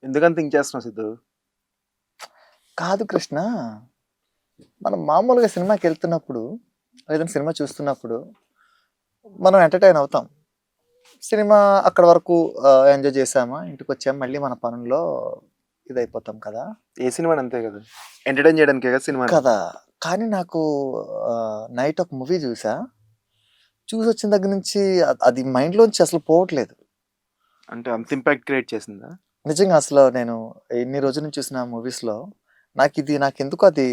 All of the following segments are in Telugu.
ఎందుకని థింక్ చేస్తున్నావు సిద్ధు? కాదు కృష్ణ, మనం మామూలుగా సినిమాకి వెళ్తున్నప్పుడు లేదంటే సినిమా చూస్తున్నప్పుడు మనం ఎంటర్టైన్ అవుతాం. సినిమా అక్కడ వరకు ఎంజాయ్ చేసామా, ఇంటికి వచ్చామా, మళ్ళీ మన పనుల్లో ఇదైపోతాం కదా ఏ సినిమా అంతే కదా, ఎంటర్టైన్ చేయడానికే కదా సినిమా. కదా. కానీ నాకు నైట్ ఒక మూవీ చూసి వచ్చిన దగ్గర నుంచి అది మైండ్లోంచి అసలు పోవట్లేదు. అంటే అంత ఇంపాక్ట్ క్రియేట్ చేసిందా? నిజంగా అసలు నేను ఎన్ని రోజుల నుంచి చూసిన మూవీస్లో నాకెందుకు అది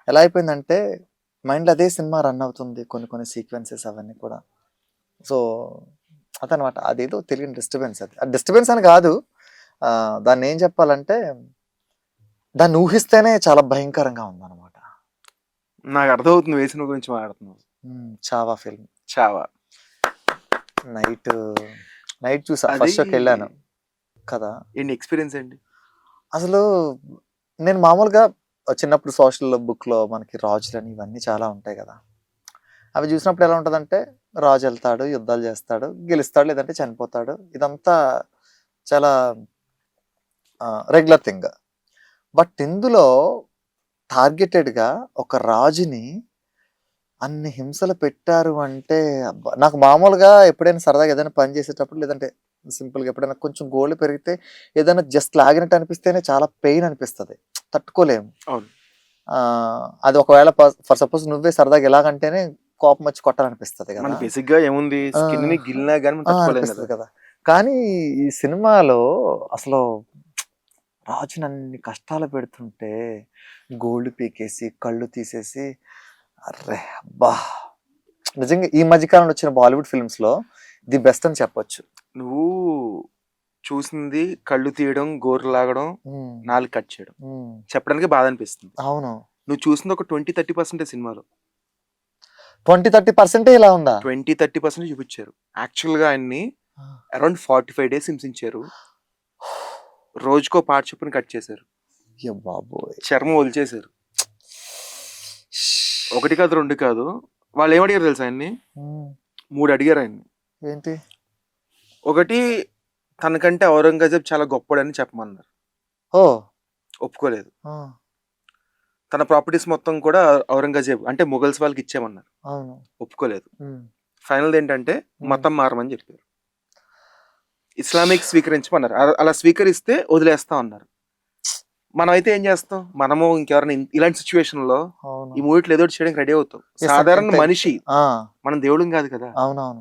ఎలా అయిపోయిందంటే మైండ్లో అదే సినిమా రన్ అవుతుంది, కొన్ని కొన్ని సీక్వెన్సెస్ అవన్నీ కూడా. సో అదనమాట, అదేదో తెలియని డిస్టర్బెన్స్. అది డిస్టర్బెన్స్ అని కాదు, దాన్ని ఏం చెప్పాలంటే దాన్ని ఊహిస్తేనే చాలా భయంకరంగా ఉందన్నమాట. నాకు అర్థమవుతుంది ఏ సినిమా గురించి మాట్లాడుతున్నావు. చావా ఫిల్మ్. చావా నైట్ చూసా, ఫస్ట్ షోకి వెళ్ళాను కదా. ఏంటి ఎక్స్పీరియన్స్ ఏంటి అసలు నేను మామూలుగా చిన్నప్పుడు సోషల్ బుక్లో మనకి రాజులని ఇవన్నీ చాలా ఉంటాయి కదా. అవి చూసినప్పుడు ఎలా ఉంటుందంటే రాజు వెళ్తాడు, యుద్ధాలు చేస్తాడు, గెలుస్తాడు, లేదంటే చనిపోతాడు. ఇదంతా చాలా రెగ్యులర్ థింగ్. బట్ ఇందులో టార్గెటెడ్గా ఒక రాజుని అన్ని హింసలు పెట్టారు అంటే నాకు మామూలుగా ఎప్పుడైనా సరదాగా ఏదైనా పని చేసేటప్పుడు, లేదంటే సింపుల్గా ఎప్పుడైనా కొంచెం గోల్డ్ పెరిగితే ఏదైనా జస్ట్ లాగినట్టు అనిపిస్తేనే చాలా పెయిన్ అనిపిస్తుంది, తట్టుకోలేము. అది ఒకవేళ ఫర్ సపోజ్ నువ్వే సరదాగా ఎలాగంటేనే కోపం వచ్చి కొట్టాలనిపిస్తుంది కదా. బేసిక్ గా ఏముంది, స్కిన్ ని గిల్లినా గానీ అనిపిస్తుంది కదా. కానీ ఈ సినిమాలో అసలు రాజుని అన్ని కష్టాలు పెడుతుంటే గోల్డ్ పీకేసి కళ్ళు తీసేసి, అర్రే అబ్బా, నిజంగా ఈ మధ్యకాలంలో వచ్చిన బాలీవుడ్ ఫిల్మ్స్ లో ది బెస్ట్ అని చెప్పొచ్చు. నువ్వు చూసింది కళ్ళు తీయడం, గోర్లు లాగడం, నాలుగు కట్ చేయడం చెప్పడానికి బాధ అనిపిస్తుంది. అవును, నువ్వు చూసింది ఒక 20-30% సినిమాలో. 20-30% ఇలా ఉందా? 20-30% చూపించారు. యాక్చువల్ గా ఆయన్ని అరౌండ్ 45 days హింసించారు. రోజుకో పార్ట్ చొప్పున కట్ చేశారు, చర్మం వదిలేశారు. 1 కాదు 2 కాదు. వాళ్ళు ఏమడిగారు తెలుసా ఆయన్ని? 3 అడిగారు ఆయన్ని. ఏంటి? ఒకటి, తనకంటే ఔరంగజేబ్ చాలా గొప్పడని చెప్పమన్నారు. ఒప్పుకోలేదు. తన ప్రాపర్టీస్ మొత్తం కూడా ఔరంగజేబ్ అంటే మొఘల్స్ వాళ్ళకి ఇచ్చేమన్నారు. ఒప్పుకోలేదు. ఫైనల్ ఏంటంటే మతం మారమని చెప్పారు, ఇస్లామిక్ స్వీకరించమన్నారు. అలా స్వీకరిస్తే వదిలేస్తాం అన్నారు. మనం అయితే ఏం చేస్తాం, మనము ఇంకెవరైనా ఇలాంటి సిచ్యువేషన్ లో ఈ మూవీలో ఏదో చేయడానికి రెడీ అవుతాం. సాధారణ మనిషి, మనం దేవుడు కాదు కదా.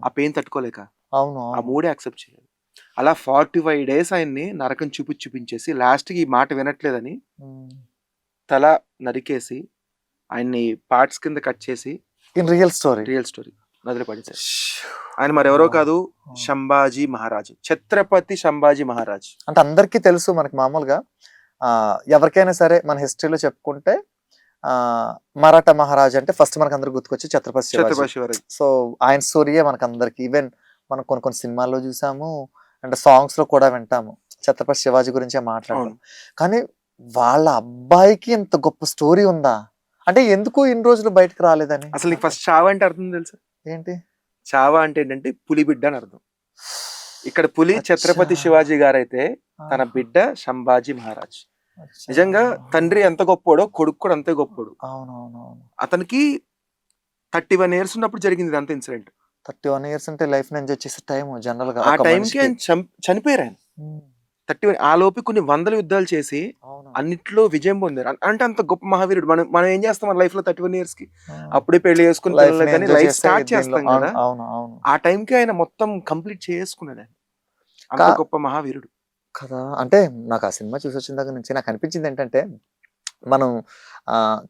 ఆ పెయిన్ తట్టుకోలేక ఆ మూడే యాక్సెప్ట్ చేయాలి. అలా 45 days ఆయన్ని నరకం చూపించేసి లాస్ట్ కి ఈ మాట వినట్లేదని తల నరికేసి ఆయన్ని పార్ట్స్ కింద కట్ చేసి రియల్ స్టోరీ నదిలో పడేశారు. ఆయన మరెవరో కాదు, సంభాజీ మహారాజ్, ఛత్రపతి సంభాజీ మహారాజ్. అంటే అందరికీ తెలుసు మనకి. మామూలుగా ఎవరికైనా సరే మన హిస్టరీలో చెప్పుకుంటే మరాఠా మహారాజ్ అంటే ఫస్ట్ మనకు అందరు గుర్తుకొచ్చి ఛత్రపతి శివాజీ. సో ఆయన స్టోరీయే మనకు అందరికి, ఈవెన్ మనం కొన్ని సినిమాల్లో చూసాము అంటే సాంగ్స్ లో కూడా వింటాము, ఛత్రపతి శివాజీ గురించే మాట్లాడతాం. కానీ వాళ్ళ అబ్బాయికి ఇంత గొప్ప స్టోరీ ఉందా అంటే ఎందుకు ఇన్ని రోజులు బయటకు రాలేదని. అసలు నీకు ఫస్ట్ చావా అంటే అర్థం తెలుసా? ఏంటి చావా అంటే? ఏంటంటే పులి బిడ్డ అని అర్థం. ఇక్కడ పులి ఛత్రపతి శివాజీ గారైతే తన బిడ్డ సంభాజీ మహారాజ్. నిజంగా తండ్రి ఎంత గొప్పోడో కొడుకు కూడా అంతే గొప్పోడు. అతనికి 31 years ఉన్నప్పుడు జరిగింది అంత ఇన్సిడెంట్. 31 years అంటే లైఫ్ ఎంజాయ్ చేసే టైం జనరల్ గా. ఆ టైంకి ఆయన చనిపోయారు. ఆయన 31. ఆ లోపు కొన్ని 100 యుద్ధాలు చేసి అన్నిట్లో విజయం పొందారు. అంటే అంత గొప్ప మహావీరుడు. మనం ఏం చేస్తాం మన లైఫ్ లో 31 years కి? అప్పుడే పెళ్లి చేసుకుని లైఫ్ స్టార్ట్ చేస్తాం కదా. ఆ టైంకి ఆయన మొత్తం కంప్లీట్ చేసుకున్నాడు. ఆయన అంత గొప్ప మహావీరుడు కదా. అంటే నాకు ఆ సినిమా చూసి వచ్చిన దగ్గర నుంచి నాకు అనిపించింది ఏంటంటే, మనం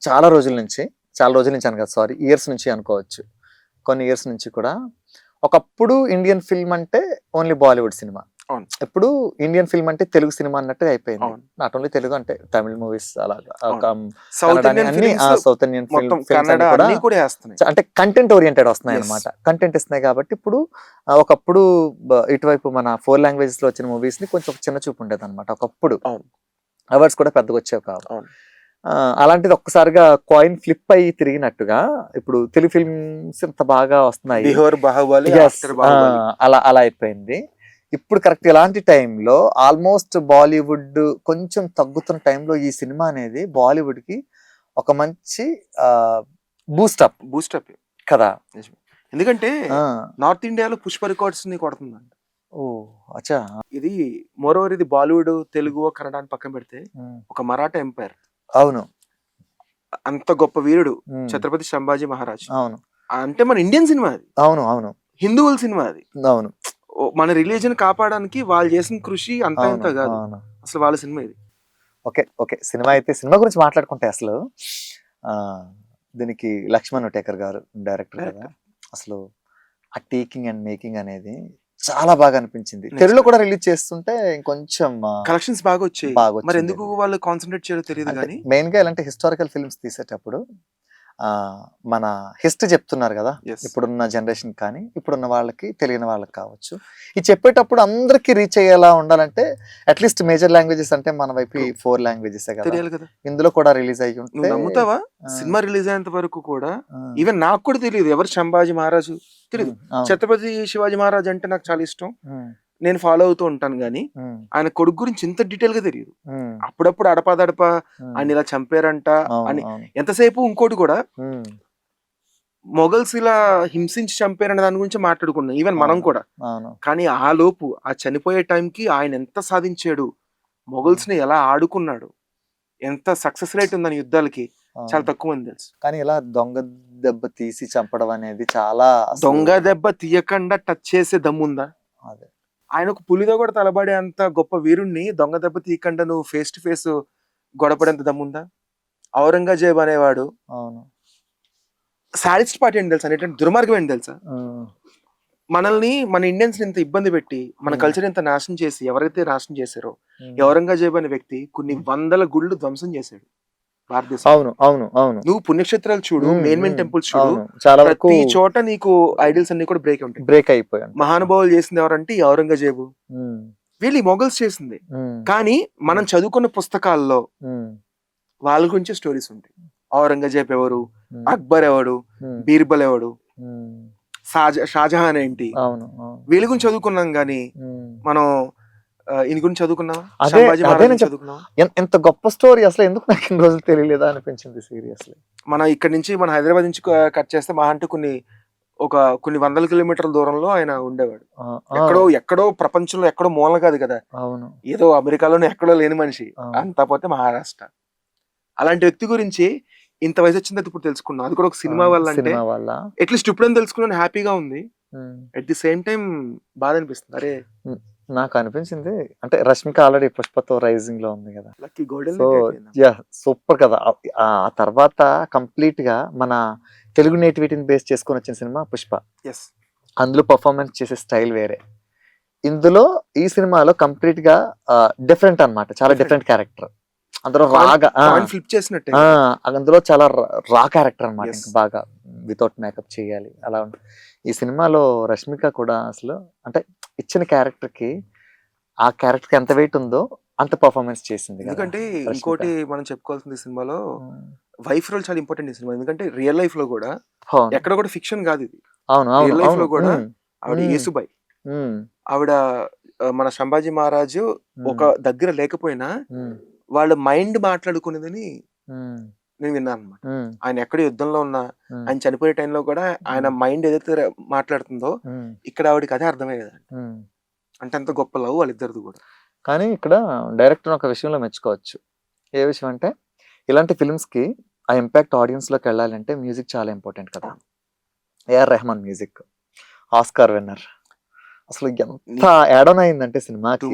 చాలా రోజుల నుంచి అని కదా, సారీ, ఇయర్స్ నుంచి అనుకోవచ్చు, కొన్ని ఇయర్స్ నుంచి కూడా ఒకప్పుడు ఇండియన్ ఫిల్మ్ అంటే ఓన్లీ బాలీవుడ్ సినిమా, ఇప్పుడు ఇండియన్ ఫిల్మ్ అంటే తెలుగు సినిమా అన్నట్టు అయిపోయింది. నాట్ ఓన్లీ తెలుగు అంటే తమిళ మూవీస్ అలాగా, సౌత్ ఇండియన్ ఫిల్మ్ అంటే కంటెంట్ ఓరియంటెడ్ వస్తున్నాయి అనమాట. కంటెంట్ ఇస్తున్నాయి కాబట్టి ఇప్పుడు ఒకప్పుడు ఇటువైపు మన 4 languages లో వచ్చిన మూవీస్ ని కొంచెం చిన్న చూపు ఉండేది అనమాట. ఒకప్పుడు అవార్డ్స్ కూడా పెద్దగా వచ్చేవి కావు. అలాంటిది ఒక్కసారిగా కాయిన్ ఫ్లిప్ అయ్యి తిరిగినట్టుగా ఇప్పుడు తెలుగు ఫిల్మ్స్ ఇంత బాగా వస్తున్నాయి, అలా అయిపోయింది. ఇప్పుడు కరెక్ట్ ఇలాంటి టైంలో ఆల్మోస్ట్ బాలీవుడ్ కొంచెం తగ్గుతున్న టైంలో ఈ సినిమా అనేది బాలీవుడ్ కి ఒక మంచి బూస్టప్ కదా. ఎందుకంటే నార్త్ ఇండియాలో పుష్ప రికార్డ్స్ ని కొడుతుందండి. ఓ అచ్చా. ఇది మోరోవర్ ఇది బాలీవుడ్, తెలుగు, కన్నడ అని పక్కన పెడితే ఒక మరాఠా ఎంపైర్. అవును, అంత గొప్ప వీరుడు ఛత్రపతి సంభాజీ మహారాజ్. అవును, అంటే మన ఇండియన్ సినిమా అది. అవును, అవును, హిందువుల సినిమా అది. అవును, మన రిలీజన్ కాపాడడానికి వాళ్ళు చేసిన కృషి అంత ఇంత కాదు, అసలు వాళ్ళ సినిమా ఇది. ఓకే ఓకే, సినిమా అయితే సినిమా గురించి మాట్లాడుకుంటే అసలు దీనికి లక్ష్మణ్ ఉటేకర్ గారు డైరెక్టర్ కదా. అసలు ఆ టేకింగ్ అండ్ మేకింగ్ అనేది చాలా బాగా అనిపించింది. తెలుగులో కూడా రిలీజ్ చేస్తుంటే ఇంకొంచెం కలెక్షన్స్ బాగా వచ్చాయి. మరి ఎందుకు వాళ్ళు కాన్సన్ట్రేట్ చేయాలో తెలియదు కానీ మెయిన్ గా ఇలాంటి హిస్టారికల్ ఫిల్మ్స్ తీసేటప్పుడు మన హిస్టరీ చెప్తున్నారు కదా, ఇప్పుడున్న జనరేషన్ కానీ ఇప్పుడున్న వాళ్ళకి తెలియని వాళ్ళకి కావచ్చు, ఇది చెప్పేటప్పుడు అందరికి రీచ్ అయ్యేలా ఉండాలంటే అట్లీస్ట్ మేజర్ లాంగ్వేజెస్ అంటే మన వైపు 4 లాంగ్వేజెస్ కదా, ఇందులో కూడా రిలీజ్ అయ్యి ఉంటే. నమ్ముతావా, సినిమా రిలీజ్ అయ్యేంత వరకు కూడా ఈవెన్ నాకు కూడా తెలియదు ఎవరు సంభాజీ మహారాజు తెలియదు. ఛత్రపతి శివాజీ మహారాజ్ అంటే నాకు చాలా ఇష్టం, నేను ఫాలో అవుతూ ఉంటాను గానీ ఆయన కొడుకు గురించి ఇంత డీటెయిల్ గా తెలియదు. అప్పుడప్పుడు అడపాదడప ఆయన ఇలా చంపారంట అని, ఎంతసేపు ఇంకోటి కూడా మొఘల్స్ ఇలా హింసించి చంపారనే దాని గురించి మాట్లాడుకున్నాం ఈవెన్ మనం కూడా. కానీ ఆ లోపు ఆ చనిపోయే టైంకి ఆయన ఎంత సాధించాడు, మొఘల్స్ ని ఎలా ఆడుకున్నాడు, ఎంత సక్సెస్ రేట్ ఉందని యుద్ధాలకి చాలా తక్కువ మంది తెలుసు. కానీ ఇలా దొంగ దెబ్బ తీసి చంపడం అనేది చాలా, దొంగ దెబ్బ తీయకుండా టచ్ చేసే దమ్ముందా? అదే ఆయన ఒక పులితో కూడా తలబడే అంత గొప్ప వీరుణ్ణి దొంగ దెబ్బ తీయకుండా నువ్వు ఫేస్ టు ఫేస్ గొడపడేంత దమ్ముందా? ఔరంగజేబ్ అనేవాడు సాడిస్ట్ పార్టీ ఏంటి తెలుసా, ఏంటంటే దుర్మార్గం ఏంటి తెలుసా, మనల్ని మన ఇండియన్స్ ఇంత ఇబ్బంది పెట్టి మన కల్చర్ ఇంత నాశనం చేసి ఎవరైతే నాశనం చేశారో ఔరంగజేబ్ అనే వ్యక్తి కొన్ని 100 గుళ్ళు ధ్వంసం చేశాడు భారతదేశం. అవును, అవును, అవును. నువ్వు పుణ్యక్షేత్రాలు చూడు, మెయిన్ టెంపుల్స్ చూడు, చాలా ప్రతి చోట నీకు ఐడిల్స్ అన్ని కూడా బ్రేక్ అయిపోయాయి. మహానుభావులు చేసింది ఎవరంటే ఈ ఔరంగజేబు, వీళ్ళు మొఘల్స్ చేసింది. కానీ మనం చదువుకున్న పుస్తకాల్లో వాళ్ళ గురించి స్టోరీస్ ఉంటాయి. ఔరంగజేబ్ ఎవరు, అక్బర్ ఎవడు, బీర్బల్ ఎవడు, షాజహాన్ ఏంటి, వీళ్ళ గురించి చదువుకున్నాం గానీ మనం ఈయన గురించి చదువుకున్నావా? ఎంత గొప్ప స్టోరీ అసలు, ఎందుకు నాకు ఇన్ని రోజులు తెలియలేదా అనిపించింది సీరియస్లీ. మన ఇక్కడ నుంచి మన హైదరాబాద్ నుంచి కట్ చేస్తే మహా అంటే కొన్ని 100 కిలోమీటర్ల దూరంలో ఆయన ఉండేవాడు. ఎక్కడో ప్రపంచంలో ఎక్కడో మూల కాదు కదా, ఏదో అమెరికాలోనే ఎక్కడో లేని మనిషి, అంతా పోతే మహారాష్ట్ర. అలాంటి వ్యక్తి గురించి ఇంత వయసు వచ్చింది ఇప్పుడు తెలుసుకున్నాం, అది కూడా ఒక సినిమా వల్ల. అంటే అట్లీస్ట్ ఇప్పుడేం తెలుసుకున్నాను, హ్యాపీగా ఉంది. అట్ ది సేమ్ టైం బాధ అనిపిస్తుంది. అరే నాకు అనిపించింది అంటే రష్మిక ఆల్రెడీ పుష్పతో రైజింగ్ లో ఉంది కదా, సో సూపర్ కదా. ఆ తర్వాత కంప్లీట్ గా మన తెలుగు నేటివిటీని బేస్ చేసుకొని వచ్చిన సినిమా పుష్ప. అందులో పర్ఫార్మెన్స్ చేసే స్టైల్ వేరే, ఇందులో ఈ సినిమాలో కంప్లీట్ గా డిఫరెంట్ అన్నమాట, చాలా డిఫరెంట్ క్యారెక్టర్. అందులో రాగా ఫ్లిప్ చేసినట్టే, అందులో చాలా రా క్యారెక్టర్ అన్నమాట, ఇంకా బాగా వితౌట్ మేకప్ చేయాలి అలా ఉంటుంది. ఈ సినిమాలో రష్మిక కూడా అసలు అంటే ఇచ్చిన క్యారెక్టర్ కి ఆ క్యారెక్టర్ కి ఎంత వెయిట్ ఉందో అంత పర్ఫార్మెన్స్ చేసింది. ఎందుకంటే ఇంకోటి మనం చెప్పుకోవాల్సింది సినిమాలో వైఫ్ రోల్ చాలా ఇంపార్టెంట్ ఈ సినిమా. ఎందుకంటే రియల్ లైఫ్ లో కూడా ఎక్కడ కూడా ఫిక్షన్ కాదు ఇది. రియల్ లైఫ్ లో కూడా ఆవిడ యేసుబాయ్, ఆవిడ మన సంభాజీ మహారాజు ఒక దగ్గర లేకపోయినా వాళ్ళ మైండ్ మాట్లాడుకునేదని నేను విన్నాను అనమాట. ఆయన ఎక్కడ యుద్ధంలో ఉన్నా, ఆయన చనిపోయే టైంలో కూడా ఆయన మైండ్ ఏదైతే మాట్లాడుతుందో ఇక్కడ ఆవిడకి అదే అర్థమయ్యేది. అంటే అంత గొప్ప లవ్ వాళ్ళిద్దరిది కూడా. కానీ ఇక్కడ డైరెక్టర్ ఒక విషయంలో మెచ్చుకోవచ్చు. ఏ విషయం అంటే ఇలాంటి ఫిల్మ్స్ కి ఆ ఇంపాక్ట్ ఆడియన్స్ లోకి వెళ్ళాలంటే మ్యూజిక్ చాలా ఇంపార్టెంట్ కదా. AR Rahman music, Oscar winner. అసలు ఎంత యాడ్ ఆన్ అయిందంటే సినిమాకి,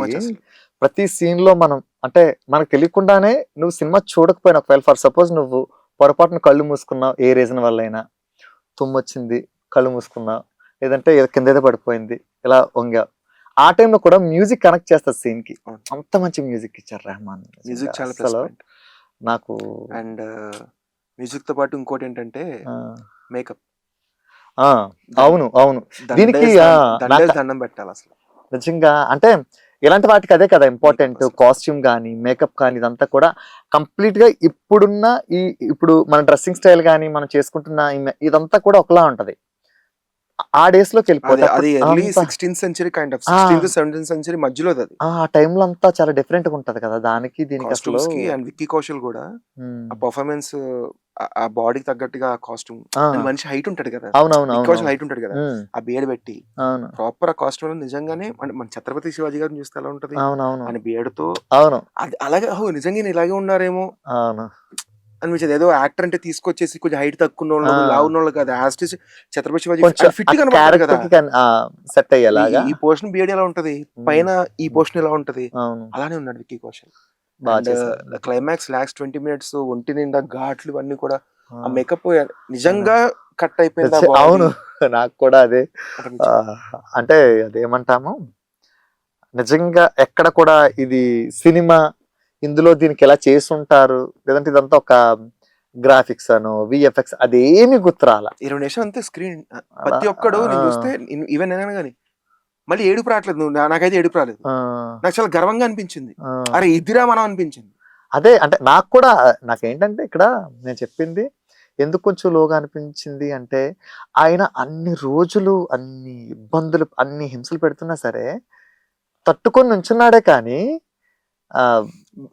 ప్రతి సీన్ లో మనం అంటే మనకు తెలియకుండానే నువ్వు సినిమా చూడకపోయినా, ఒకవేళ ఫర్ సపోజ్ నువ్వు పొరపాటున కళ్ళు మూసుకున్నావు, ఏ రీజన్ వల్ల అయినా తుమ్మొచ్చింది కళ్ళు మూసుకున్నావు, లేదంటే కింద ఏదో పడిపోయింది ఇలా వంగా, ఆ టైంలో కూడా మ్యూజిక్ కనెక్ట్ చేస్తుంది సీన్ కి. అంత మంచి మ్యూజిక్ ఇచ్చారు రెహమాన్. మ్యూజిక్ చాలా నాకు. అండ్ మ్యూజిక్ తో పాటు ఇంకోటి ఏంటంటే మేకప్. అవును, అవును, దీనికి దండం పెట్టాలి అసలు నిజంగా. అంటే ఇలాంటి వాటికి అదే కదా ఇంపార్టెంట్, కాస్ట్యూమ్ కానీ మేకప్ కానీ ఇదంతా కూడా కంప్లీట్ గా ఇప్పుడున్న ఇప్పుడు మన డ్రెస్సింగ్ స్టైల్ కానీ మనం చేసుకుంటున్న ఇదంతా కూడా ఒకలా ఉంటది. ఆ డేస్ లోకి అది వెళ్ళిపోతే అది ఎర్లీ అంతా 16th century kind of 16th 17th century మధ్యలో అది ఆ టైంలో అంతా చాలా డిఫరెంట్ గా ఉంటది కదా దానికి దీనికి అసలు. కాస్ట్యూమ్స్ కి. అండ్ విక్కీ కౌశల్ కూడా ఆ పర్ఫార్మెన్స్, ఆ బాడీకి తగ్గట్టుగా కాస్ట్యూమ్, మనిషి హైట్ ఉంటాడు కదా, అవునవును విక్కీ అవును కౌశల్ హైట్ ఉంటాడు కదా, ఆ బియర్డ్ పెట్టి అవును ప్రాపర్ ఆ కాస్ట్యూమ్ లో నిజంగానే మన ఛత్రపతి శివాజీ గారిని చూస్తే ఎలా ఉంటది అవునవును ఆయన బియర్డ్ తో. అవును అది అలాగే నిజంగా ఈయన ఇలాగే ఉన్నారేమో అవును అనిపించేది. ఏదో యాక్టర్ అంటే తీసుకొచ్చేసి కొంచెం హైట్ తక్కువ ఉన్న వాళ్ళు, లావు ఉన్న వాళ్ళు కాదు, యాస్టిస్ ఛత్రపతి శివాజీ కొంచెం ఫిట్ కనబడతారు కదా. సెట్ అయ్యేలాగా. ఈ పోర్షన్ బియర్డ్ ఎలా ఉంటది, పైన ఈ పోర్షన్ ఎలా ఉంటది, అవును అలానే ఉన్నాడు విక్కీ కౌశల్. బాగా అండ్ చేశారు. క్లైమాక్స్ లాస్ట్ 20 minutes ఒంటి నిండా ఘాట్లు ఇవన్నీ కూడా, ఆ, ఆ మేకప్ నిజంగా కట్ అయిపోయింది. అవును నాకు కూడా అదే ఆ, అంటే అదేమంటాము నిజంగా ఎక్కడ కూడా ఇది సినిమా ఇందులో దీనికి ఎలా చేసుంటారు లేదంటే ఇదంతా ఒక గ్రాఫిక్స్ అను విఎఫ్ఎక్స్ అదేమి గుర్తురాల 20 నిమిషం అంతే స్క్రీన్. ప్రతి ఒక్కడు నేను చూస్తే, ఈవెన్ నేను కానీ మళ్ళీ ఏడుపు రావట్లేదు. నాకైతే ఏడుపు రాలేదు, నాకు చాలా గర్వంగా అనిపించింది. అరే ఇదిరా మనం అనిపించింది. అదే అంటే నాకు కూడా నాకేంటంటే ఇక్కడ నేను చెప్పింది ఎందుకు కొంచెం లోగా అనిపించింది అంటే ఆయన అన్ని రోజులు అన్ని ఇబ్బందులు అన్ని హింసలు పెడుతున్నా సరే తట్టుకొని నుంచున్నాడే కానీ ఆ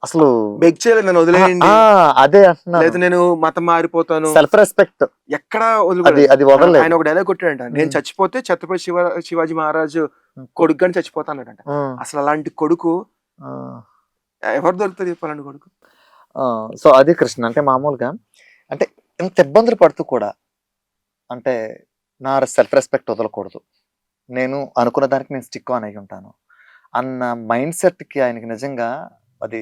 అసలు బెగ్ చేయలేదు, నన్ను వదిలేయండి, అదే అంటున్నాను, లేదా నేను మతం మారిపోతాను, సెల్ఫ్ రెస్పెక్ట్ ఎక్కడ అది వదలలేదు. ఆయన ఒక డైలాగ్ కొట్టాడంట, నేను చచ్చిపోతే ఛత్రపతి శివాజీ మహారాజు కొడుకుని చచ్చిపోతానంట. అసలు అలాంటి కొడుకు ఎవరు దొరుకుతుంది చెప్పాలండి కొడుకు. సో అది కృష్ణ అంటే మామూలుగా అంటే ఇంత ఇబ్బందులు పడుతూ కూడా అంటే నా సెల్ఫ్ రెస్పెక్ట్ వదలకూడదు, నేను అనుకున్న దానికి నేను స్టిక్ ఆన్ అయి ఉంటాను అన్న మైండ్ సెట్ కి ఆయనకి నిజంగా అది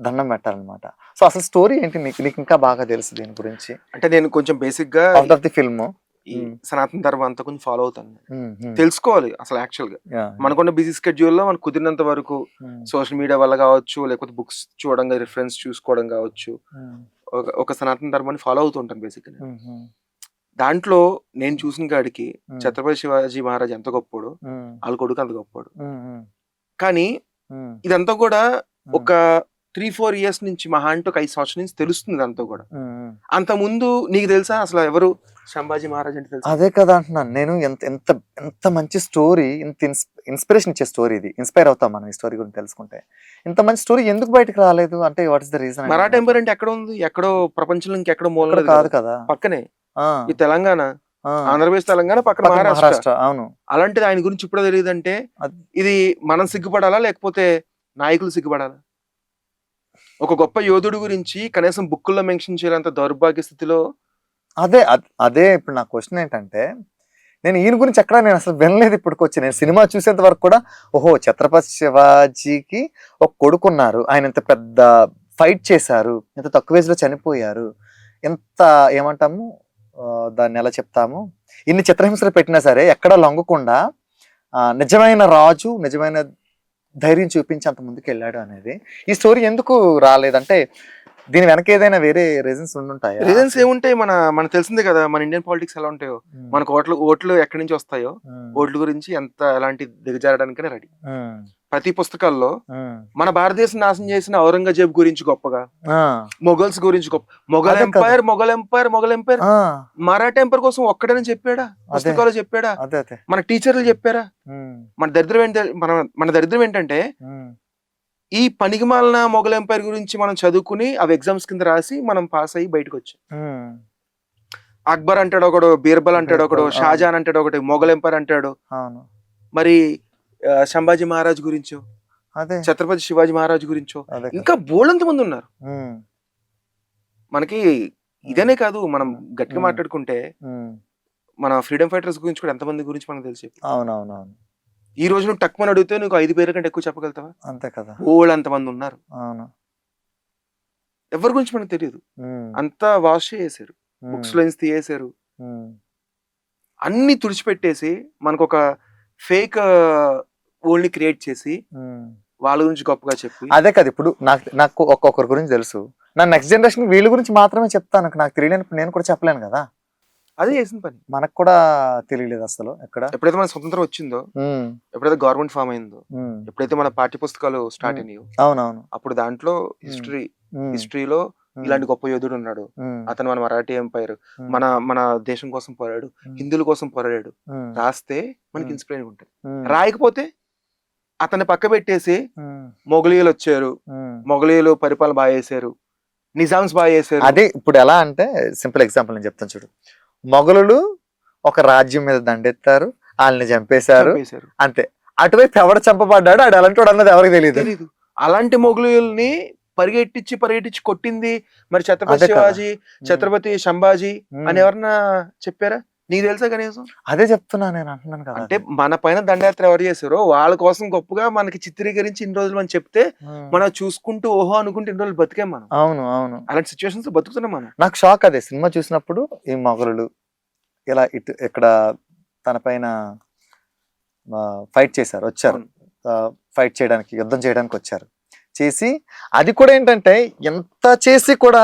దండం పెట్టాలన్నమాట. సో అసలు స్టోరీ ఏంటి నీకు ఇంకా బాగా తెలుసు దీని గురించి? అంటే నేను కొంచెం బేసిక్ గా అవుట్ ఆఫ్ ది ఫిల్మ్ ఈ సనాతన ధర్మం అంతా కొంచెం ఫాలో అవుతాను, తెలుసుకోవాలి అసలు. యాక్చువల్ గా మనకున్న బిజీ స్కెడ్యూల్ లో మనకు కుదిరినంత వరకు సోషల్ మీడియా వల్ల కావచ్చు, లేకపోతే బుక్స్ చూడడం, రిఫరెన్స్ చూసుకోవడం కావచ్చు, ఒక సనాతన ధర్మాన్ని ఫాలో అవుతూ ఉంటాను బేసిక్ గా. దాంట్లో నేను చూసిన కాడికి ఛత్రపతి శివాజీ మహారాజ్ ఎంత గొప్పోడు, వాళ్ళ కొడుకు అంత గొప్పోడు. కానీ ఇదంతా కూడా ఒక 3-4 years నుంచి, మహా అంటే ఒక 5 సంవత్సరాల నుంచి తెలుస్తుంది అంతా కూడా. అంత ముందు నీకు తెలుసా అసలు ఎవరు సంభాజీ మహారాజ్ అంటే తెలుసా? అదే కదా అంటున్నాను నేను, ఎంత ఎంత ఎంత మంచి స్టోరీ, ఇంత ఇన్స్పిరేషన్ ఇచ్చే స్టోరీ ఇది. ఇన్స్పైర్ అవుతాం మనం ఈ స్టోరీ గురించి తెలుసుకుంటే. ఇంత మంచి స్టోరీ ఎందుకు బయటకు రాలేదు అంటే what is the reason? Maratha empire అంటే ఎక్కడ ఉంది? ఎక్కడో ప్రపంచంలో ఇంకెక్కడో మూల కాదు కదా, పక్కనే ఈ తెలంగాణ, ఆంధ్రప్రదేశ్ తెలంగాణ పక్కన మహారాష్ట్ర. అవును. అలాంటిది ఆయన గురించి ఇప్పుడు తెలియదంటే ఇది మనం సిగ్గుపడాలా లేకపోతే నాయకులు సిగ్గుపడాలా? ఒక గొప్ప యోధుడు గురించి కనీసం బుక్కుల్లో మెన్షన్ చేయాలంత దౌర్భాగ్య స్థితిలో. అదే ఇప్పుడు నా క్వశ్చన్ ఏంటంటే నేను ఈయన గురించి ఎక్కడ నేను అసలు వినలేదు ఇప్పటికొచ్చి. నేను సినిమా చూసేంత వరకు కూడా ఓహో ఛత్రపతి శివాజీకి ఒక కొడుకున్నారు, ఆయన ఇంత పెద్ద ఫైట్ చేశారు, ఇంత తక్కువ ఏజ్ లో చనిపోయారు, ఎంత ఏమంటాము దాన్ని ఎలా చెప్తాము, ఇన్ని చిత్రహింసలు పెట్టినా సరే ఎక్కడ లొంగకుండా నిజమైన రాజు నిజమైన ధైర్యం చూపించి అంత ముందుకు వెళ్ళాడు అనేది. ఈ స్టోరీ ఎందుకు రాలేదంటే దీని వెనక ఏదైనా వేరే రీజన్స్ ఉండుంటాయా? రీజన్స్ ఏముంటాయి, మనకు తెలిసిందే కదా మన ఇండియన్ పాలిటిక్స్ ఎలా ఉంటాయో. మనకు ఓట్లు ఎక్కడి నుంచి వస్తాయో, ఓట్ల గురించి ఎలాంటి దిగజారడానికనే రెడీ. ప్రతి పుస్తకాల్లో మన భారతదేశం నాశనం చేసిన ఔరంగజేబ్ గురించి గొప్పగా, మొఘల్స్ గురించి గొప్ప, మొఘల్ ఎంపైర్ మరాఠా ఎంపైర్ కోసం ఒక్కడని చెప్పాడా? పుస్తకాలు చెప్పాడా? మన టీచర్లు చెప్పారా? మన దరిద్రం ఏంటంటే ఈ పనికిమాలిన మొఘల్ ఎంపైర్ గురించి మనం చదువుకుని అవి ఎగ్జామ్స్ కింద రాసి మనం పాస్ అయ్యి బయటకు వచ్చాం. అక్బర్ అంటాడు ఒకడు, బీర్బల్ అంటాడు ఒకడు, షాజహాన్ అంటాడు ఒకటి, మొఘల్ ఎంపైర్ అంటాడు. మరి సంభాజీ మహారాజ్ గురించో, ఛత్రపతి శివాజీ మహారాజ్ గురించో ఇంకా బోల్డంత మంది ఉన్నారు. మనకి ఇదేనే కాదు, మనం గట్టిగా మాట్లాడుకుంటే మన ఫ్రీడమ్ ఫైటర్స్ గురించి కూడా ఎంతమంది గురించి మనకు తెలిసి. అవునవునవును. ఈ రోజు నువ్వు టక్కుమని అడిగితే నువ్వు 5 పేర్ల కంటే ఎక్కువ చెప్పగలుగుతావా? అంతే కదా, అంతమంది ఉన్నారు. ఎవరి గురించి మనకు తెలియదు, అంతా వాష్ చేసేసారు, బుక్స్ లో తీయేసారు, అన్ని తుడిచిపెట్టేసి మనకు ఒక ఫేక్ వరల్డ్ ని క్రియేట్ చేసి వాళ్ళ గురించి గొప్పగా చెప్పి. అదే కదా ఇప్పుడు నాకు ఒక్కొక్కరి గురించి తెలుసు, నా నెక్స్ట్ జనరేషన్ వీళ్ళ గురించి మాత్రమే చెప్తాను, నాకు తెలియని నేను కూడా చెప్పలేను కదా. అదే చేసిన పని, మనకు కూడా తెలియలేదు అసలు. ఎప్పుడైతే మన స్వతంత్రం వచ్చిందో, ఎప్పుడైతే గవర్నమెంట్ ఫామ్ అయిందో, ఎప్పుడైతే మన పాఠ్య పుస్తకాలు స్టార్ట్ అయినాయో, అవునవును, అప్పుడు దాంట్లో హిస్టరీలో ఇలాంటి గొప్ప యోధుడు ఉన్నాడు, అతను మన మరాఠీ ఎంపైర్, మన మన దేశం కోసం పోరాడు, హిందువుల కోసం పోరాడాడు రాస్తే మనకి ఇన్స్పైరింగ్ ఉంటుంది. రాయకపోతే అతన్ని పక్క పెట్టేసి మొఘలీయులు వచ్చారు, మొఘలీయులు పరిపాలన బాగా చేశారు, నిజామ్స్ బాగా చేశారు. అదే ఇప్పుడు ఎలా అంటే సింపుల్ ఎగ్జాంపుల్ నేను చెప్తాను చూడు. మొఘలులు ఒక రాజ్యం మీద దండెత్తారు, వాళ్ళని చంపేశారు అంతే. అటువైపు ఎవడు చంపబడ్డాడు ఆడు అలాంటి వాడు అన్నది ఎవరికి తెలియదు. అలాంటి మొఘలుల్ని పరిగెట్టించి కొట్టింది మరి ఛత్రపతి శివాజీ, ఛత్రపతి సంభాజీ అని ఎవరన్నా చెప్పారా? నీకు తెలుసా కనీసం? అదే చెప్తున్నా నేను, అంటున్నాను కదా. అంటే మన పైన దండయాత్ర ఎవరు చేశారో వాళ్ళ కోసం గొప్పగా మనకి చిత్రీకరించి ఇన్ని రోజులు మనం చెప్తే మనం చూసుకుంటూ ఓహో అనుకుంటే ఇన్ని రోజులు బతికాం మనం. అవును అవును, అలాంటి సిచ్యువేషన్స్ బతుకుతున్నాం మనం. నాకు షాక్ అదే సినిమా చూసినప్పుడు. ఈ మొఘలులు ఇలా ఇక్కడ తన పైన ఫైట్ చేశారు, వచ్చారు ఫైట్ చేయడానికి, యుద్ధం చేయడానికి వచ్చారు. చేసి అది కూడా ఏంటంటే ఎంత చేసి కూడా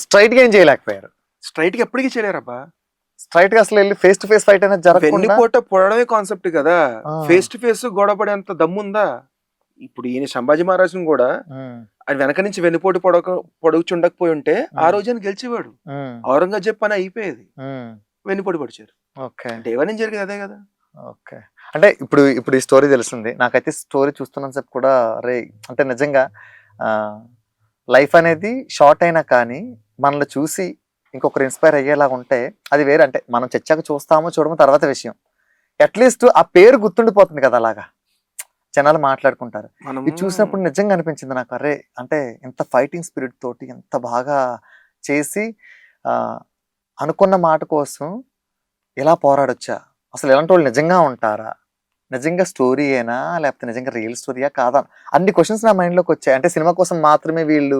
స్ట్రైట్ గా ఏం చేయలేకపోయారు. స్ట్రైట్ గా ఎప్పటికీ చేయలేరబ్బా. స్ట్రైట్ గా అసలు వెళ్ళి ఫేస్ టు ఫేస్ ఫైట్ అనేది జరగకుండా పొడవడమే కాన్సెప్ట్ కదా. ఫేస్ టు ఫేస్ గొడవ పడేంత దమ్ముందా? ఇప్పుడు ఈయన సంభాజీ మహారాజును కూడా ఆయన వెనక నుంచి వెన్నుపోటు పొడుగుచుండకపోయి ఉంటే ఆ రోజు గెలిచేవాడు. ఔరంగజేబ్ పని అయిపోయేది, వెన్నుపోటు పొడిచారు. ఏమైనా జరిగేది అదే కదా. ఓకే, అంటే ఇప్పుడు ఈ స్టోరీ తెలిసింది నాకైతే. స్టోరీ చూస్తున్నాను సేపు కూడా రే, అంటే నిజంగా లైఫ్ అనేది షార్ట్ అయినా కానీ మనల్ని చూసి ఇంకొకరు ఇన్స్పైర్ అయ్యేలాగా ఉంటే అది వేరే. అంటే మనం చచ్చాక చూస్తామో చూడమో తర్వాత విషయం, అట్లీస్ట్ ఆ పేరు గుర్తుండిపోతుంది కదా, అలాగా జనాలు మాట్లాడుకుంటారు. ఇది చూసినప్పుడు నిజంగా అనిపించింది నాకు, అరే అంటే ఎంత ఫైటింగ్ స్పిరిట్ తోటి ఎంత బాగా చేసి అనుకున్న మాట కోసం ఎలా పోరాడొచ్చా, అసలు ఎలాంటి వాళ్ళు నిజంగా ఉంటారా, నిజంగా స్టోరీ ఏనా లేకపోతే నిజంగా రియల్ స్టోరీయా కాదా, అన్ని క్వశ్చన్స్ నా మైండ్ లోకి వచ్చాయి. అంటే సినిమా కోసం మాత్రమే వీళ్ళు,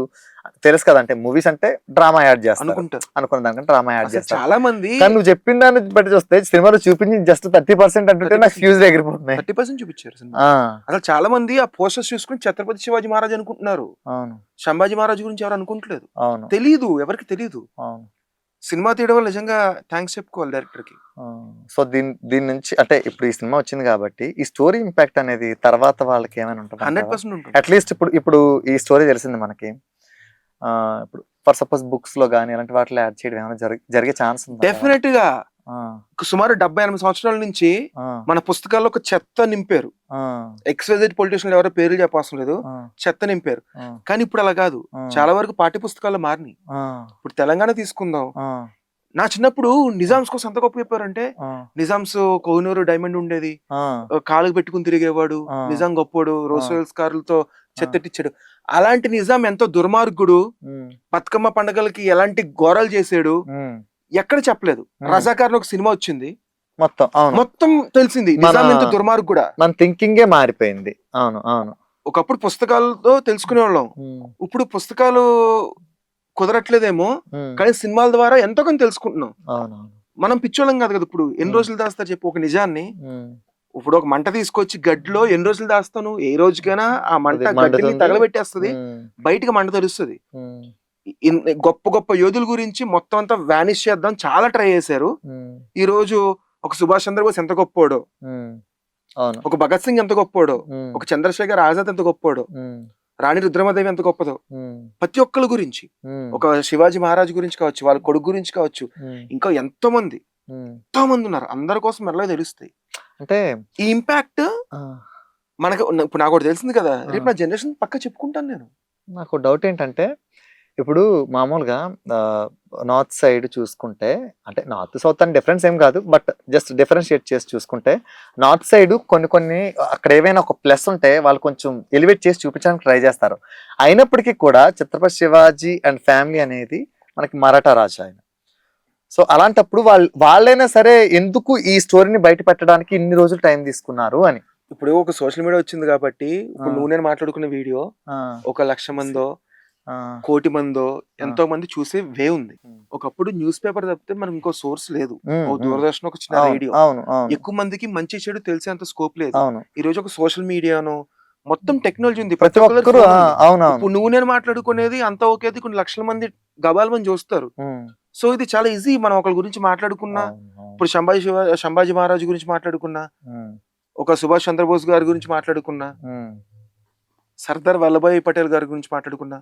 తెలుసు కదా అంటే మూవీస్ అంటే డ్రామా యాడ్ చేస్తారు అనుకున్న దానికంటే డ్రామా యాడ్ చేస్తారు చాలా మంది. కానీ నువ్వు చెప్పిన దాన్ని బట్టి చూస్తే సినిమాలో చూపించి జస్ట్ 30% అంటుంటే నాకు ఫ్యూజ్ ఎగిరిపోతున్నాయి. 30% చూపించారు అసలు. చాలా మంది ఆ పోస్టర్స్ చూసుకుని ఛత్రపతి శివాజీ మహారాజ్ అనుకుంటున్నారు, సంభాజీ మహారాజ్ గురించి ఎవరు అనుకుంటలేదు. తెలీదు, ఎవరికి తెలీదు. సినిమా తీయడం వల్ల నిజంగా థ్యాంక్స్ చెప్పుకోవాలి డైరెక్టర్ కి. సో దీని నుంచి అంటే ఇప్పుడు ఈ సినిమా వచ్చింది కాబట్టి ఈ స్టోరీ ఇంపాక్ట్ అనేది తర్వాత వాళ్ళకి ఏమైనా ఉంటుంది? 100% ఉంటుంది. అట్లీస్ట్ ఇప్పుడు ఈ స్టోరీ తెలిసింది మనకి, ఇప్పుడు ఫర్ సపోజ్ బుక్స్ లో గానీ అలాంటి వాటిలో యాడ్ చేయడం ఏమైనా జరిగే ఛాన్స్ ఉంది? డెఫినెట్ గా. సుమారు 78 సంవత్సరాల నుంచి మన పుస్తకాల్లో ఒక చెత్త నింపారు. ఎక్స్వైజెడ్ పొలిటీషియన్ ఎవరో పేర్లు చెప్పవసరం లేదు, చెత్త నింపారు. కానీ ఇప్పుడు అలా కాదు, చాలా వరకు పాఠ్య పుస్తకాల్లో మారినాయి. ఇప్పుడు తెలంగాణ తీసుకుందాం, నా చిన్నప్పుడు నిజామ్స్ కోసం ఎంత గొప్ప చెప్పారంటే, నిజామ్స్ కోహినూరు డైమండ్ ఉండేది, కాళ్ళకు పెట్టుకుని తిరిగేవాడు, నిజాం గొప్పోడు, రోల్స్ కార్లతో చెత్తటిచ్చాడు. అలాంటి నిజాం ఎంతో దుర్మార్గుడు, బతుకమ్మ పండుగలకి ఎలాంటి ఘోరాలు చేసాడు ఎక్కడ చెప్పలేదు. రజాకార్ ఒక సినిమా వచ్చింది, మొత్తం తెలిసింది నిజాం ఎంత దుర్మార్గుడా. మన థింకింగే మారిపోయింది. అవును అవును, ఒకప్పుడు పుస్తకాలతో తెలుసుకునే వాళ్ళం, ఇప్పుడు పుస్తకాలు కుదరట్లేదేమో కానీ సినిమాల ద్వారా ఎంతో కొంత తెలుసుకుంటున్నాం. మనం పిచ్చోళ్ళం కాదు కదా. ఇప్పుడు ఎన్ని రోజులు దాస్తారు చెప్పు ఒక నిజాన్ని? ఇప్పుడు ఒక మంట తీసుకొచ్చి గడ్డిలో ఎన్ని రోజులు దాస్తాను? ఏ రోజుకైనా ఆ మంట గడ్డిని తగలబెట్టేస్తుంది, బయటకు మంట తెలుస్తుంది. గొప్ప గొప్ప యోధుల గురించి మొత్తం అంతా వానిష్ చేద్దాం చాలా ట్రై చేశారు. ఈ రోజు ఒక సుభాష్ చంద్రబోస్ ఎంత గొప్పోడో, ఒక భగత్ సింగ్ ఎంత గొప్పోడో, ఒక చంద్రశేఖర్ ఆజాద్ ఎంత గొప్పోడో, రాణి రుద్రమదేవి ఎంత గొప్పదో, ప్రతి ఒక్కరి గురించి, ఒక శివాజీ మహారాజ్ గురించి కావచ్చు, వాళ్ళ కొడుకు గురించి కావచ్చు, ఇంకా ఎంతో మంది ఉన్నారు. అందరి కోసం మెల్లగా తెలుస్తాయి. అంటే ఈ ఇంపాక్ట్ మనకు ఇప్పుడు నాకు తెలిసింది కదా, రేపు నా జనరేషన్ పక్క చెప్పుకుంటాను నేను. నాకు డౌట్ ఏంటంటే, ఇప్పుడు మామూలుగా నార్త్ సైడ్ చూసుకుంటే, అంటే నార్త్ సౌత్ అని డిఫరెన్స్ ఏం కాదు, బట్ జస్ట్ డిఫరెన్షియేట్ చేసి చూసుకుంటే, నార్త్ సైడ్ కొన్ని అక్కడ ఏవైనా ఒక ప్లస్ ఉంటే వాళ్ళు కొంచెం ఎలివేట్ చేసి చూపించడానికి ట్రై చేస్తారు. అయినప్పటికీ కూడా ఛత్రపతి శివాజీ అండ్ ఫ్యామిలీ అనేది మనకి మరాఠా రాజు ఆయన. సో అలాంటప్పుడు వాళ్ళైనా సరే ఎందుకు ఈ స్టోరీని బయట పెట్టడానికి ఇన్ని రోజులు టైం తీసుకున్నారు అని. ఇప్పుడు ఒక సోషల్ మీడియా వచ్చింది కాబట్టి, ఇప్పుడు నువ్వు నేను మాట్లాడుకున్న వీడియో 1,00,000 మందో 1,00,00,000 మందో ఎంతో మంది చూసే వే ఉంది. ఒకప్పుడు న్యూస్ పేపర్ తప్పితే మనకి ఇంకో సోర్స్ లేదు, దూరదర్శన్ ఒక చిన్న రేడియో, ఎక్కువ మందికి మంచి చెడు తెలిసేంత స్కోప్ లేదు. ఈ రోజు ఒక సోషల్ మీడియాను మొత్తం టెక్నాలజీ ఉంది, ప్రతి ఒక్కరు. ఇప్పుడు నువ్వు నేను మాట్లాడుకునేది అంత ఓకే, కొన్ని లక్షల మంది గబాల మంది చూస్తారు. సో ఇది చాలా ఈజీ. మనం ఒకరి గురించి మాట్లాడుకున్నా, ఇప్పుడు సంభాజీ మహారాజు గురించి మాట్లాడుకున్నా, ఒక సుభాష్ చంద్రబోస్ గారి గురించి మాట్లాడుకున్నా, సర్దార్ వల్లభాయ్ పటేల్ గారి గురించి మాట్లాడుకున్నా,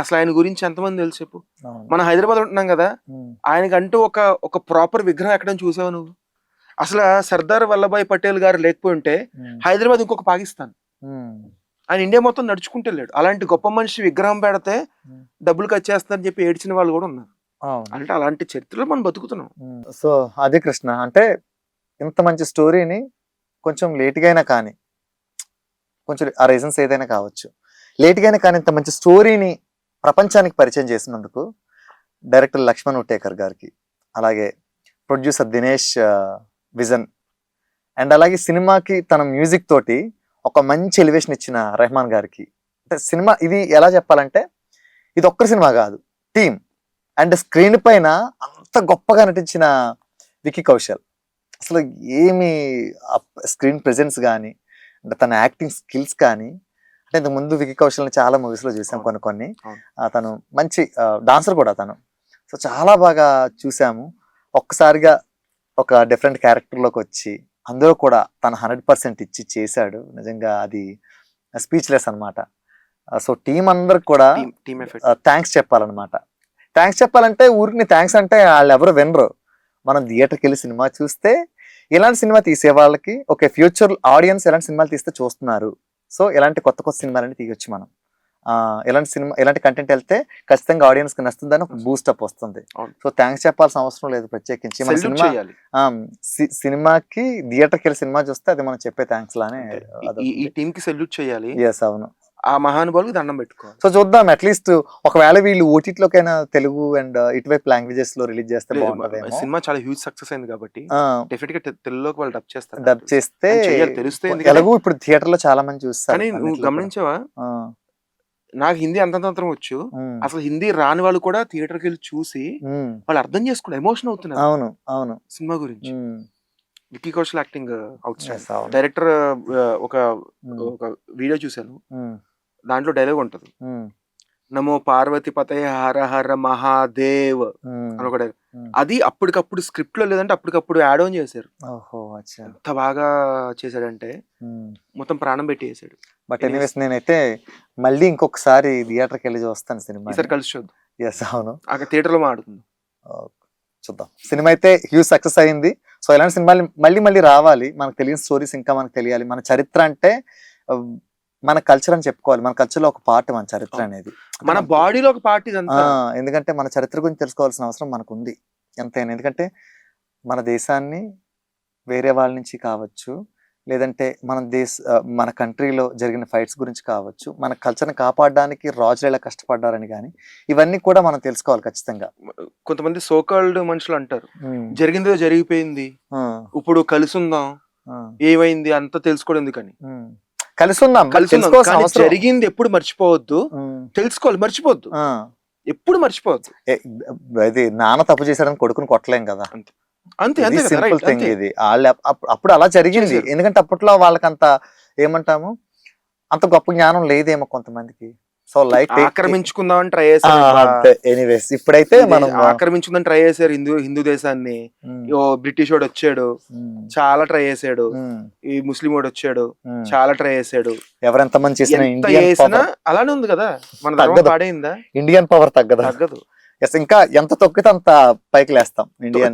అసలు ఆయన గురించి ఎంతమంది తెలుసు చెప్పు. మనం హైదరాబాద్ ఉంటున్నాం కదా, ఆయనకంటూ ఒక ప్రాపర్ విగ్రహం ఎక్కడ చూసావు నువ్వు? అసలు సర్దార్ వల్లభాయ్ పటేల్ గారు లేకపోయి ఉంటే హైదరాబాద్ ఇంకొక పాకిస్తాన్. ఆయన ఇండియా మొత్తం నడుచుకుంటూ వెళ్ళాడు. అలాంటి గొప్ప మనిషి విగ్రహం పెడితే డబ్బులు ఖర్చేస్తారని చెప్పి ఏడ్చిన వాళ్ళు కూడా ఉన్నారు. అంటే అలాంటి చరిత్రలో మనం బతుకుతున్నాం. సో అదే కృష్ణ, అంటే ఇంత మంచి స్టోరీని కొంచెం లేట్గా అయినా కానీ, కొంచెం ఆ రీజన్స్ ఏదైనా కావచ్చు, లేట్గా అయినా కానీ ఇంత మంచి స్టోరీని ప్రపంచానికి పరిచయం చేసినందుకు డైరెక్టర్ లక్ష్మణ్ ఉట్టేకర్ గారికి, అలాగే ప్రొడ్యూసర్ దినేష్ విజన్, అండ్ అలాగే సినిమాకి తన మ్యూజిక్ తోటి ఒక మంచి ఎలివేషన్ ఇచ్చిన రెహమాన్ గారికి. అంటే సినిమా ఇది ఎలా చెప్పాలంటే, ఇది ఒక్కరి సినిమా కాదు, టీమ్. అండ్ స్క్రీన్ పైన అంత గొప్పగా నటించిన విక్కీ కౌశల్, అసలు ఏమి స్క్రీన్ ప్రెజెన్స్ కానీ, అంటే తన యాక్టింగ్ స్కిల్స్ కానీ, అంటే ఇంతకు ముందు విక్కీ కౌశల్ని చాలా మూవీస్లో చూసాం కొన్ని. తను మంచి డాన్సర్ కూడా తను. సో చాలా బాగా చూసాము. ఒక్కసారిగా ఒక డిఫరెంట్ క్యారెక్టర్లోకి వచ్చి అందులో కూడా తను 100% ఇచ్చి చేశాడు. నిజంగా అది స్పీచ్లెస్ అనమాట. సో టీం అందరికి కూడా థ్యాంక్స్ చెప్పాలన్నమాట. థ్యాంక్స్ చెప్పాలంటే ఊరికి థ్యాంక్స్ అంటే వాళ్ళు ఎవరు వినరు. మనం థియేటర్కి వెళ్ళి సినిమా చూస్తే ఇలాంటి సినిమా తీసే వాళ్ళకి ఓకే, ఫ్యూచర్ ఆడియన్స్ ఎలాంటి సినిమాలు తీస్తే చూస్తున్నారు, సో ఇలాంటి కొత్త సినిమాలని తీయొచ్చు మనం. ఇలాంటి కంటెంట్ వెళ్తే ఖచ్చితంగా ఆడియన్స్ కి నచ్చుతుందని ఒక బూస్టప్ వస్తుంది. సో థ్యాంక్స్ చెప్పాల్సిన అవసరం లేదు ప్రత్యేకించి. మన సినిమాకి థియేటర్కి వెళ్ళి సినిమా చూస్తే అది మనం చెప్పే థ్యాంక్స్ లానే ఈ టీమ్ కి సెల్యూట్ చేయాలి. ఎస్, అవును. ఆ మహానుభావులకు దండం పెట్టుకోవాలి. సో చూద్దాం, అట్లీస్ట్ ఒకవేళ వీళ్ళు ఓటీటీలోకైనా తెలుగు అండ్ ఇటువైపు లాంగ్వేజెస్ లో రిలీజ్ చేస్తే బాగుంటుంది. సినిమా చాలా హ్యూజ్ సక్సెస్ అయింది కాబట్టి డెఫినెట్ గా తెలుగులోకి వాళ్ళు డబ్ చేస్తారు. డబ్ చేస్తే తెలుస్తుంది. ఎలాగో ఇప్పుడు థియేటర్ లో చాలా మంది చూస్తారు. కానీ నువ్వు గమనించావా, నాకు హిందీ అంతంతం వచ్చు, అసలు హిందీ రాని వాళ్ళు కూడా థియేటర్కి వెళ్ళి చూసి వాళ్ళు అర్థం చేసుకుని ఎమోషన్ అవుతున్నారు. అవును, అవును. సినిమా గురించి Vicky Kaushal acting out side. Director ఒక వీడియో చూసాను, దాంట్లో డైలాగ్ ఉంటది, నమో పార్వతి పతయ హర హర మహాదేవ్ అని ఒక డైలాగ్. అది అప్పటికప్పుడు స్క్రిప్ట్ లో లేదంటే అప్పటికప్పుడు యాడ్ ఆన్ చేశారు. ఎంత బాగా చేశాడంటే మొత్తం ప్రాణం పెట్టి చేశాడు. బట్ ఎనీవేస్ నేనైతే మళ్ళీ ఇంకొకసారి థియేటర్కి వెళ్ళి చూస్తాను సినిమా. ఈసారి కలిసి చూద్దాం. ఎస్, అవును. అక్కడ థియేటర్ లో మాట్లాడుతుంది, చూద్దాం. సినిమా అయితే హ్యూజ్ సక్సెస్ అయింది. సో ఇలాంటి సినిమాలు మళ్ళీ రావాలి. మనకు తెలియని స్టోరీస్ ఇంకా మనకు తెలియాలి. మన చరిత్ర అంటే మన కల్చర్ అని చెప్పుకోవాలి. మన కల్చర్ లో ఒక పార్ట్ మన చరిత్ర అనేది, మన బాడీలో ఒక పార్ట్. ఎందుకంటే మన చరిత్ర గురించి తెలుసుకోవాల్సిన అవసరం మనకు ఉంది ఎంతైనా. ఎందుకంటే మన దేశాన్ని వేరే వాళ్ళ నుంచి కావచ్చు, లేదంటే మన కంట్రీలో జరిగిన ఫైట్స్ గురించి కావచ్చు, మన కల్చర్ని కాపాడడానికి రాజులు ఎలా కష్టపడ్డారని కానీ ఇవన్నీ కూడా మనం తెలుసుకోవాలి ఖచ్చితంగా. కొంతమంది సోకాల్డ్ మనుషులు అంటారు, జరిగిందో జరిగిపోయింది, ఇప్పుడు కలిసి ఉందాం, ఏమైంది అంతా తెలుసుకోవడం ఎందుకని. కలిసి ఉందాం, జరిగింది ఎప్పుడు మర్చిపోవద్దు, తెలుసుకోవాలి, మర్చిపోవద్దు, ఎప్పుడు మర్చిపోవద్దు. అది నాన్న తప్పు చేశాడని కొడుకుని కొట్టలేం కదా, అంతే. సింపుల్ థింగ్ ఇది. అప్పుడు అలా జరిగింది. ఎందుకంటే అప్పట్లో వాళ్ళకంత ఏమంటాము, అంత గొప్ప జ్ఞానం లేదేమో కొంతమందికి. సో లైట్ ఆక్రమించుకుందామని ట్రై చేశారు. ఎనీవేస్ ఇప్పుడైతే మనం ఆక్రమించుకుందాం ట్రై చేశారు హిందూ దేశాన్ని. బ్రిటిష్ వాడు వచ్చాడు, చాలా ట్రై చేశాడు. ఈ ముస్లిం వాడు వచ్చాడు, చాలా ట్రై చేశాడు. ఎవరెంత మంది చేసినా అలానే ఉంది కదా, మన ధర్మం పాడైందా? ఇండియన్ పవర్ తగ్గదు. ఇంకా ఎంత తొక్కితే అంత పైకి లేస్తాం.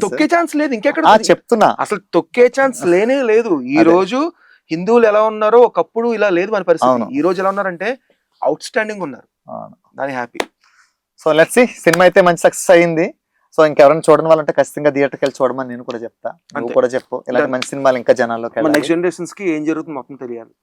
తొక్కే ఛాన్స్ లేదు ఇంకెక్కడ. చెప్తున్నా, అసలు తొక్కే ఛాన్స్ లేనే లేదు. ఈ రోజు హిందువులు ఎలా ఉన్నారో ఒకప్పుడు ఇలా లేదు మన పరిస్థితి. ఈ రోజు ఎలా ఉన్నారంటే అవుట్ స్టాండింగ్ ఉన్నారు, దాని happy. So let's see, cinema అయితే మంచి సక్సెస్ అయ్యింది. సో ఇంకెవరైనా చూడని వాళ్ళంటే ఖచ్చితంగా థియేటర్కి వెళ్ళి చూడమని నేను కూడా చెప్తా. నువ్వు కూడా చెప్పు, ఇలాంటి మంచి సినిమాలు ఇంకా జనాల్లో నెక్స్ట్ జనరేషన్స్ కి ఏం జరుగుతుంది మొత్తం తెలియాలి.